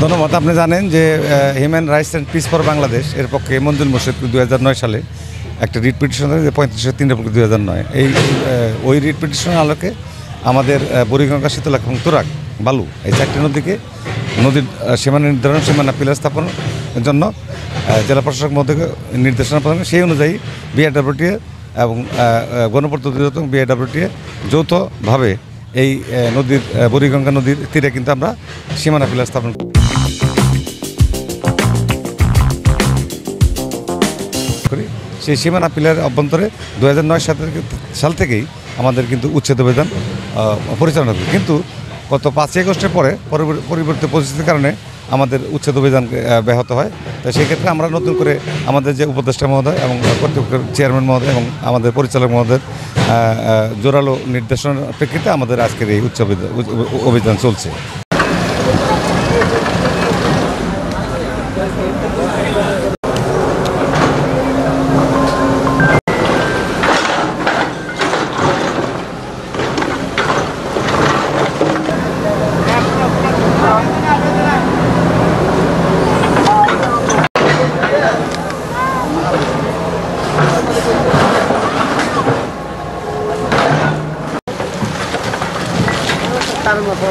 ধন্যবাদ। আপনি জানেন যে human rights and piece for Bangladesh এর পক্ষে মঞ্জুর মোর্শেদ 2009 সালে একটা রিট পিটিশন যে 3503 2009 ওই রিট পিটিশনের আলোকে আমাদের বুড়িগঙ্গা, শীতলক্ষ্যা এবং তুরাগ বালু এই চারটি নদীর সীমানা নির্ধারণ, সীমানা পিলার স্থাপনের জন্য জেলা প্রশাসক মহোদয়কে নির্দেশনা প্রদান, সেই অনুযায়ী বিআরডব্লিউটিএ এবং গণপূর্ত অধিদপ্তর বিআরডব্লিউটিএ যৌথভাবে এই বুড়িগঙ্গা নদীর তীরে কিন্তু আমরা সীমানা পিলার স্থাপন করি। সেই সীমানা পিলারের অভ্যন্তরে 2009 সাল থেকেই আমাদের কিন্তু উচ্ছেদ অভিযান পরিচালনা করি। কিন্তু গত 5 আগস্টের পরে পরিবর্তিত পরিস্থিতির কারণে আমাদের উচ্ছেদ অভিযান ব্যাহত হয়। তো সেক্ষেত্রে আমরা নতুন করে আমাদের যে উপদেষ্টা মহোদয় এবং কর্তৃপক্ষের চেয়ারম্যান মহোদয় এবং আমাদের পরিচালক মহোদয়ের জোরালো নির্দেশনার প্রেক্ষিতে আমাদের আজকের এই উচ্ছেদ অভিযান চলছে। তার মতো